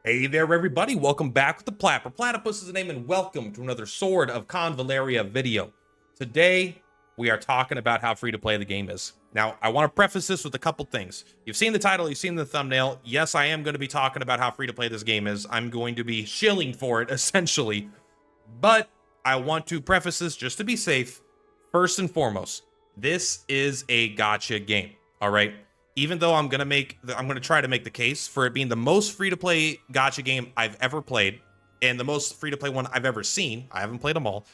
Hey there, everybody. Welcome back with the Purplatypus is the name, and welcome to another Sword of Convallaria video. Today, we are talking about how free to play the game is. Now, I want to preface this with a couple things. You've seen the title, you've seen the thumbnail. Yes, I am going to be talking about how free to play this game is. I'm going to be shilling for it, essentially. But I want to preface this just to be safe. First and foremost, this is a gacha game, all right? Even though I'm gonna try to make the case for it being the most free-to-play gacha game I've ever played, and the most free-to-play one I've ever seen. I haven't played them all.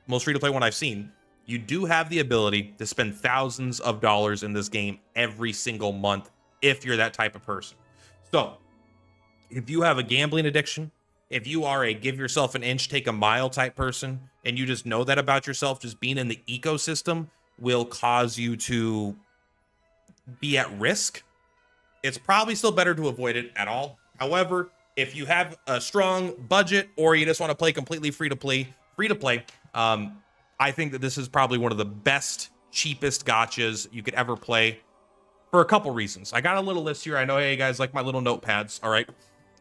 Most free-to-play one I've seen. You do have the ability to spend thousands of dollars in this game every single month if you're that type of person. So, if you have a gambling addiction, if you are a give yourself an inch, take a mile type person, and you just know that about yourself, just being in the ecosystem will cause you to be at risk, it's probably still better to avoid it at all. However, if you have a strong budget or you just want to play completely free to play, I think that this is probably one of the best, cheapest gachas you could ever play for a couple reasons. I got a little list here. I know you guys like my little notepads. All right.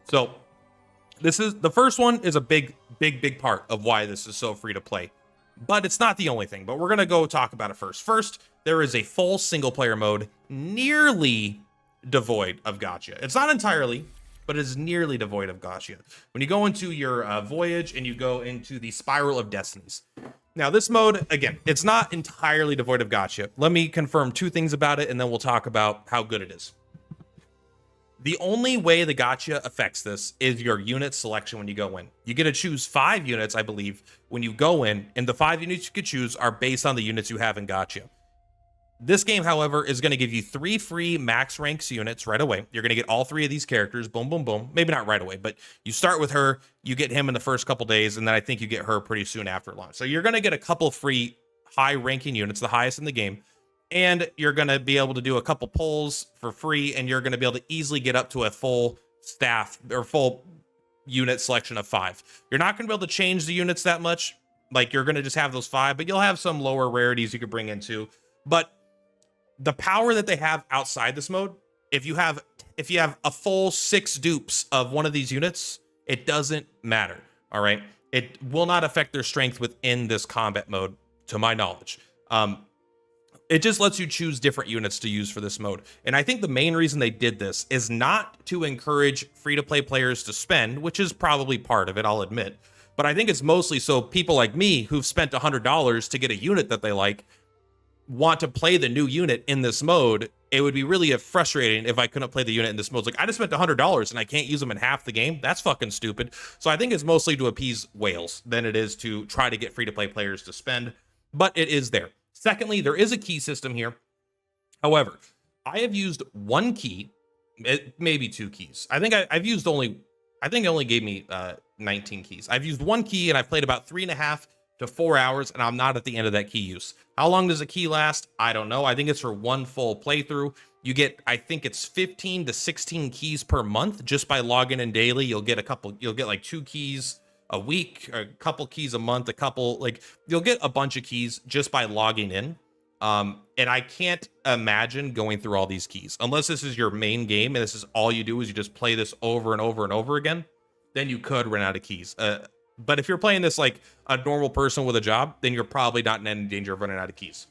So the first one is a big part of why this is so free to play. But it's not the only thing, but we're going to go talk about it first. First, there is a full single player mode nearly devoid of gacha. It's not entirely, but it's nearly devoid of gacha. When you go into your voyage and you go into the Spiral of Destinies. Now, this mode, again, it's not entirely devoid of gacha. Let me confirm two things about it, and then we'll talk about how good it is. The only way the gacha affects this is your unit selection when you go in. You get to choose 5 units, I believe, when you go in, and the 5 units you could choose are based on the units you have in gacha. This game, however, is going to give you 3 free max ranks units right away. You're going to get all 3 of these characters, boom, boom, boom. Maybe not right away, but you start with her, you get him in the first couple days, and then I think you get her pretty soon after launch. So you're going to get a couple free high-ranking units, the highest in the game. And you're going to be able to do a couple polls for free, and you're going to be able to easily get up to a full staff or full unit selection of 5. You're not going to be able to change the units that much. Like, you're going to just have those 5, but you'll have some lower rarities you could bring into. But the power that they have outside this mode, if you have a full 6 dupes of one of these units, it doesn't matter. All right. It will not affect their strength within this combat mode, to my knowledge. It just lets you choose different units to use for this mode. And I think the main reason they did this is not to encourage free-to-play players to spend, which is probably part of it, I'll admit. But I think it's mostly so people like me who've spent $100 to get a unit that they like want to play the new unit in this mode. It would be really frustrating if I couldn't play the unit in this mode. It's like, I just spent $100 and I can't use them in half the game. That's fucking stupid. So I think it's mostly to appease whales than it is to try to get free-to-play players to spend. But it is there. Secondly, there is a key system here. However, I have used 1 key, maybe 2 keys. I think I've used it only gave me 19 keys. I've used 1 key and I've played about 3.5 to 4 hours, and I'm not at the end of that key use. How long does a key last? I don't know. I think it's for 1 full playthrough. You get, I think it's 15 to 16 keys per month just by logging in daily. You'll get like 2 keys a week, or a couple keys a month, you'll get a bunch of keys just by logging in. And I can't imagine going through all these keys unless this is your main game and this is all you do is you just play this over and over and over again. Then you could run out of keys. But if you're playing this like a normal person with a job, then you're probably not in any danger of running out of keys.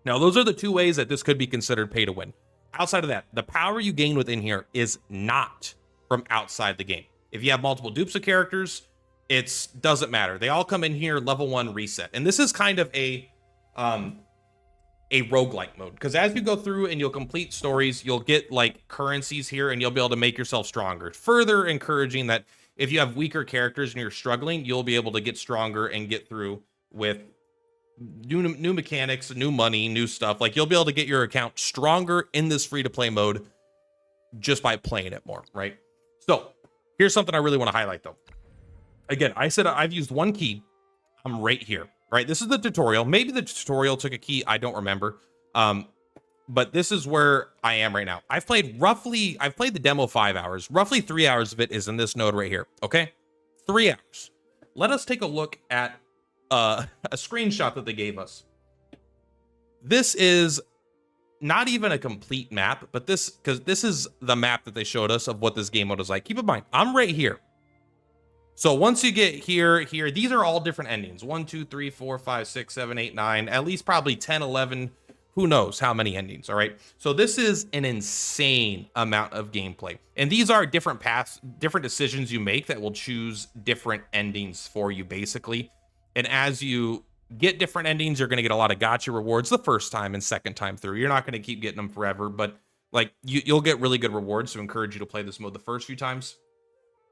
Now, those are the 2 ways that this could be considered pay to win. Outside of that, the power you gain within here is not from outside the game. If you have multiple dupes of characters, it doesn't matter. They all come in here level 1 reset. And this is kind of a roguelike mode, because as you go through and you'll complete stories, you'll get like currencies here and you'll be able to make yourself stronger. Further encouraging that if you have weaker characters and you're struggling, you'll be able to get stronger and get through with new mechanics, new money, new stuff. Like, you'll be able to get your account stronger in this free-to-play mode just by playing it more, right? So here's something I really want to highlight though. Again, I said I've used 1 key. I'm right here, right? This is the tutorial. Maybe the tutorial took a key. I don't remember. But this is where I am right now. I've played the demo 5 hours. Roughly 3 hours of it is in this node right here, okay? 3 hours. Let us take a look at a screenshot that they gave us. This is not even a complete map, but because this is the map that they showed us of what this game mode is like. Keep in mind, I'm right here. So once you get here, these are all different endings. 1, 2, 3, 4, 5, 6, 7, 8, 9, at least probably 10, 11, who knows how many endings, all right? So this is an insane amount of gameplay. And these are different paths, different decisions you make that will choose different endings for you, basically. And as you get different endings, you're going to get a lot of gacha rewards the first time and second time through. You're not going to keep getting them forever, but like you'll get really good rewards to encourage you to play this mode the first few times.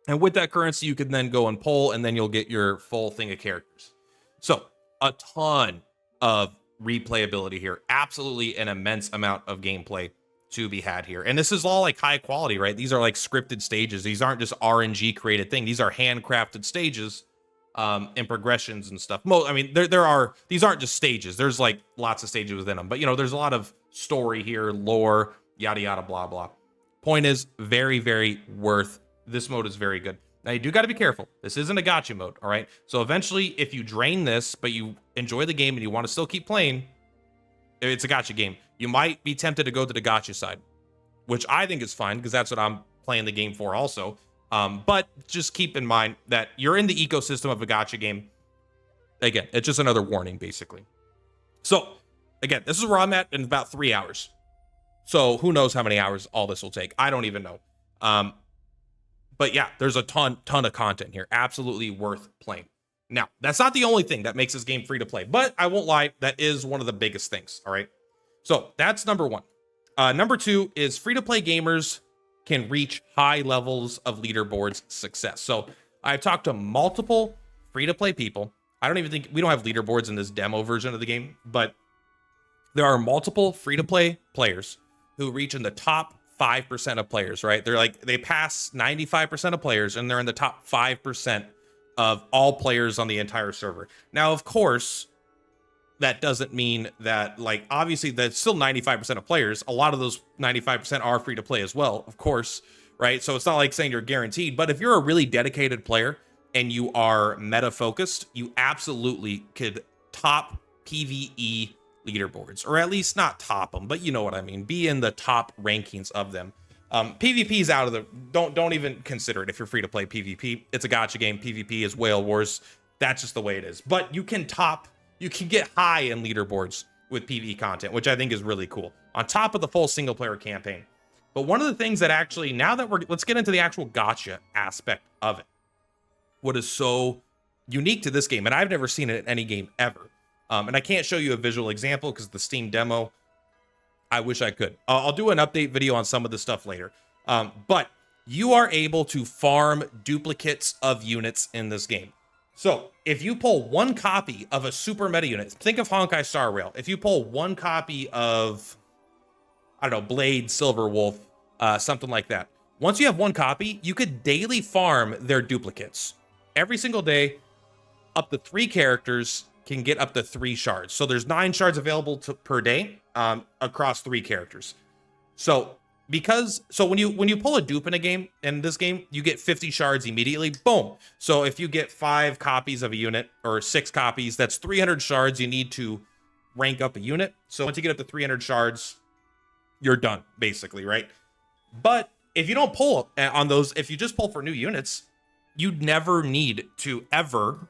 And with that currency, you can then go and pull, and then you'll get your full thing of characters. So a ton of replayability here. Absolutely an immense amount of gameplay to be had here. And this is all like high quality, right? These are like scripted stages. These aren't just RNG created thing. These are handcrafted stages and progressions and stuff. I mean, these aren't just stages. There's like lots of stages within them. But, you know, there's a lot of story here, lore, yada, yada, blah, blah. Point is, very, very worth. This mode is very good. Now, you do got to be careful. This isn't a gacha mode, all right? So eventually, if you drain this, but you enjoy the game and you want to still keep playing, it's a gacha game. You might be tempted to go to the gacha side, which I think is fine because that's what I'm playing the game for also. But just keep in mind that you're in the ecosystem of a gacha game. Again, it's just another warning, basically. So, again, this is where I'm at in about 3 hours. So who knows how many hours all this will take. I don't even know. But yeah, there's a ton of content here. Absolutely worth playing. Now, that's not the only thing that makes this game free to play, but I won't lie, that is one of the biggest things, all right? So that's number one. Number two is free to play gamers can reach high levels of leaderboards success. So I've talked to multiple free to play people. I don't even think, we don't have leaderboards in this demo version of the game, but there are multiple free to play players who reach in the top 5% of players, right? They're like, they pass 95% of players and they're in the top 5% of all players on the entire server. Now, of course, that doesn't mean that, like, obviously that's still 95% of players. A lot of those 95% are free to play as well, of course, right? So it's not like saying you're guaranteed, but if you're a really dedicated player and you are meta focused, you absolutely could top PvE leaderboards, or at least not top them, but you know what I mean, be in the top rankings of them. PvP is out of the, don't even consider it if you're free to play PvP. It's a gacha game. PvP is Whale Wars. That's just the way it is. But you can get high in leaderboards with PvE content, which I think is really cool, on top of the full single player campaign. But one of the things that actually, now that let's get into the actual gacha aspect of it. What is so unique to this game, and I've never seen it in any game ever. And I can't show you a visual example because the Steam demo, I wish I could. I'll do an update video on some of this stuff later. But you are able to farm duplicates of units in this game. So if you pull one copy of a super meta unit, think of Honkai Star Rail. If you pull one copy of, I don't know, Blade, Silver Wolf, something like that. Once you have one copy, you could daily farm their duplicates. Every single day, up to 3 characters can get up to 3 shards. So there's 9 shards available per day across 3 characters. So when you pull a dupe in this game, you get 50 shards immediately. Boom. So if you get 5 copies of a unit or 6 copies, that's 300 shards you need to rank up a unit. So once you get up to 300 shards, you're done, basically, right? But if you don't pull on those, if you just pull for new units, you'd never need to ever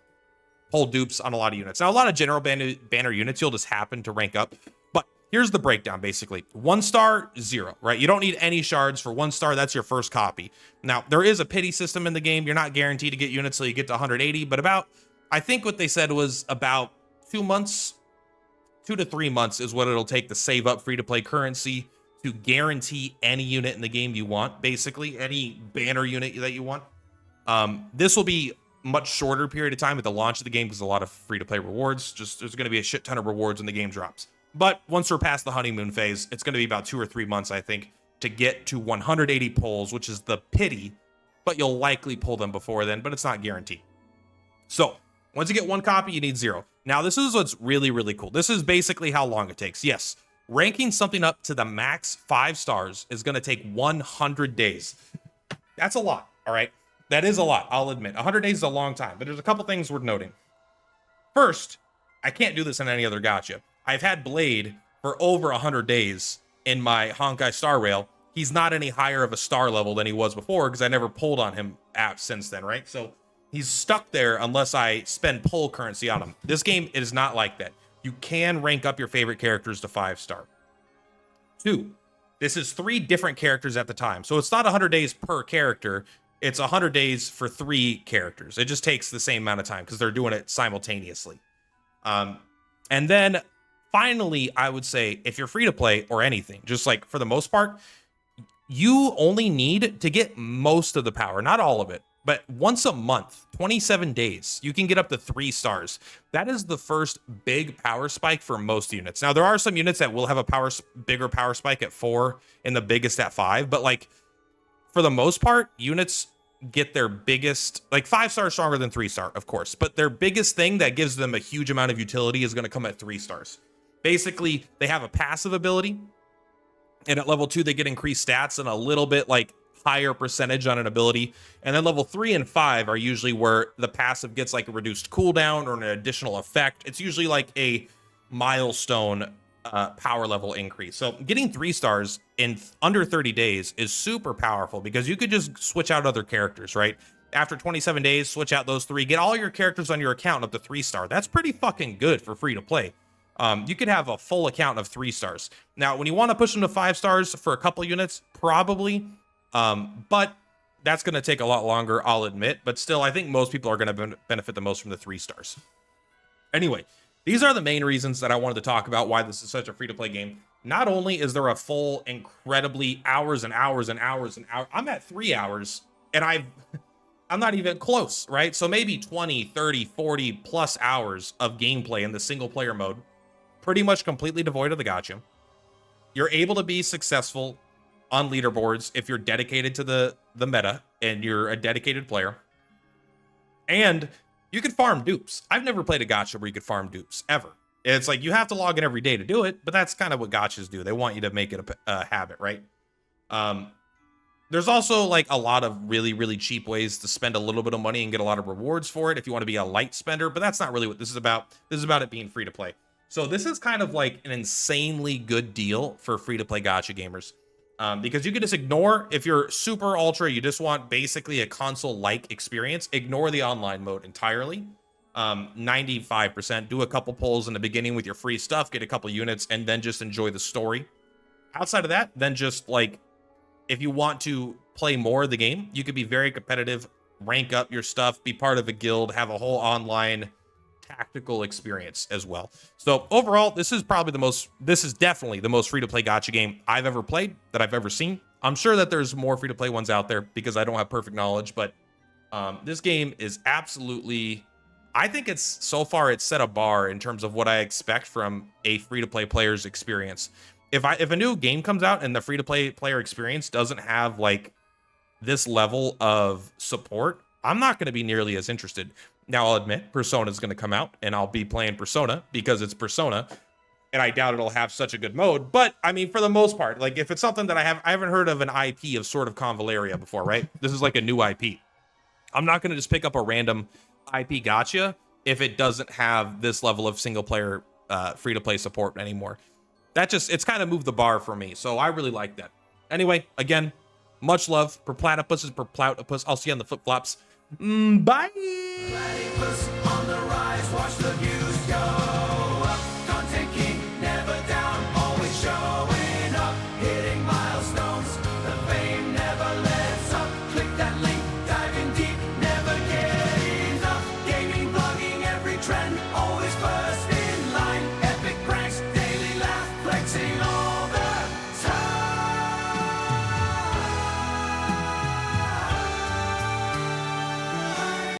pull dupes on a lot of units. Now, a lot of general banner units, you'll just happen to rank up. But here's the breakdown, basically. 1 star, 0, right? You don't need any shards for 1 star. That's your first copy. Now, there is a pity system in the game. You're not guaranteed to get units till you get to 180, but I think what they said was about 2 months, 2 to 3 months is what it'll take to save up free-to-play currency to guarantee any unit in the game you want, basically, any banner unit that you want. This will be much shorter period of time at the launch of the game because a lot of free-to-play rewards. There's going to be a shit ton of rewards when the game drops. But once we're past the honeymoon phase, it's going to be about 2 or 3 months, I think, to get to 180 pulls, which is the pity, but you'll likely pull them before then, but it's not guaranteed. So once you get 1 copy, you need 0. Now, this is what's really, really cool. This is basically how long it takes. Yes, ranking something up to the max 5 stars is going to take 100 days. That's a lot, all right? That is a lot, I'll admit. 100 days is a long time, but there's a couple things worth noting. First, I can't do this in any other gacha. I've had Blade for over 100 days in my Honkai Star Rail, he's not any higher of a star level than he was before because I never pulled on him since then, right? So he's stuck there unless I spend pull currency on him. This game is not like that. You can rank up your favorite characters to 5-star. 2, this is 3 different characters at the time. So it's not 100 days per character. It's 100 days for 3 characters. It just takes the same amount of time because they're doing it simultaneously. And then finally, I would say if you're free to play or anything, just like for the most part, you only need to get most of the power, not all of it, but once a month, 27 days, you can get up to 3 stars. That is the first big power spike for most units. Now, there are some units that will have a bigger power spike at 4 and the biggest at 5, but like for the most part, units get their biggest, like 5-star stronger than 3-star, of course, but their biggest thing that gives them a huge amount of utility is going to come at 3 stars. Basically, they have a passive ability, and at level 2, they get increased stats and a little bit like higher percentage on an ability. And then level 3 and 5 are usually where the passive gets like a reduced cooldown or an additional effect. It's usually like a milestone power level increase. So getting 3 stars in under 30 days is super powerful because you could just switch out other characters, right? After 27 days, switch out those 3, get all your characters on your account up to 3-star. That's pretty fucking good for free to play. You could have a full account of 3 stars. Now, when you want to push them to 5 stars for a couple units, probably, but that's going to take a lot longer, I'll admit. But still, I think most people are going to benefit the most from the 3 stars. Anyway, these are the main reasons that I wanted to talk about why this is such a free-to-play game. Not only is there a full, incredibly hours and hours and hours and hours. I'm at 3 hours, and I'm not even close, right? So maybe 20, 30, 40 plus hours of gameplay in the single-player mode. Pretty much completely devoid of the gacha. You're able to be successful on leaderboards if you're dedicated to the meta and you're a dedicated player. And you can farm dupes. I've never played a gacha where you could farm dupes, ever. It's like you have to log in every day to do it, but that's kind of what gachas do. They want you to make it a habit, right? There's also like a lot of really, really cheap ways to spend a little bit of money and get a lot of rewards for it if you want to be a light spender, but that's not really what this is about. This is about it being free to play. So this is kind of like an insanely good deal for free-to-play gacha gamers. Because you can just ignore, if you're super ultra, you just want basically a console-like experience, ignore the online mode entirely. 95%, do a couple pulls in the beginning with your free stuff, get a couple units, and then just enjoy the story. Outside of that, then just like, if you want to play more of the game, you could be very competitive, rank up your stuff, be part of a guild, have a whole online tactical experience as well. So overall, this is definitely the most free-to-play gacha game I've ever played, that I've ever seen. I'm sure that there's more free-to-play ones out there because I don't have perfect knowledge, but this game is absolutely, I think so far it's set a bar in terms of what I expect from a free-to-play player's experience. If a new game comes out and the free-to-play player experience doesn't have like this level of support, I'm not going to be nearly as interested. Now, I'll admit, Persona is going to come out, and I'll be playing Persona because it's Persona, and I doubt it'll have such a good mode. But, I mean, for the most part, like, if it's something that I haven't heard of an IP of Sword of Convallaria before, right? This is like a new IP. I'm not going to just pick up a random IP gacha if it doesn't have this level of single-player free-to-play support anymore. It's kind of moved the bar for me, so I really like that. Anyway, again, much love. Purplatypus is Purplatypus. I'll see you on the flip-flops. Bye! Platypus on the rise, watch the views go.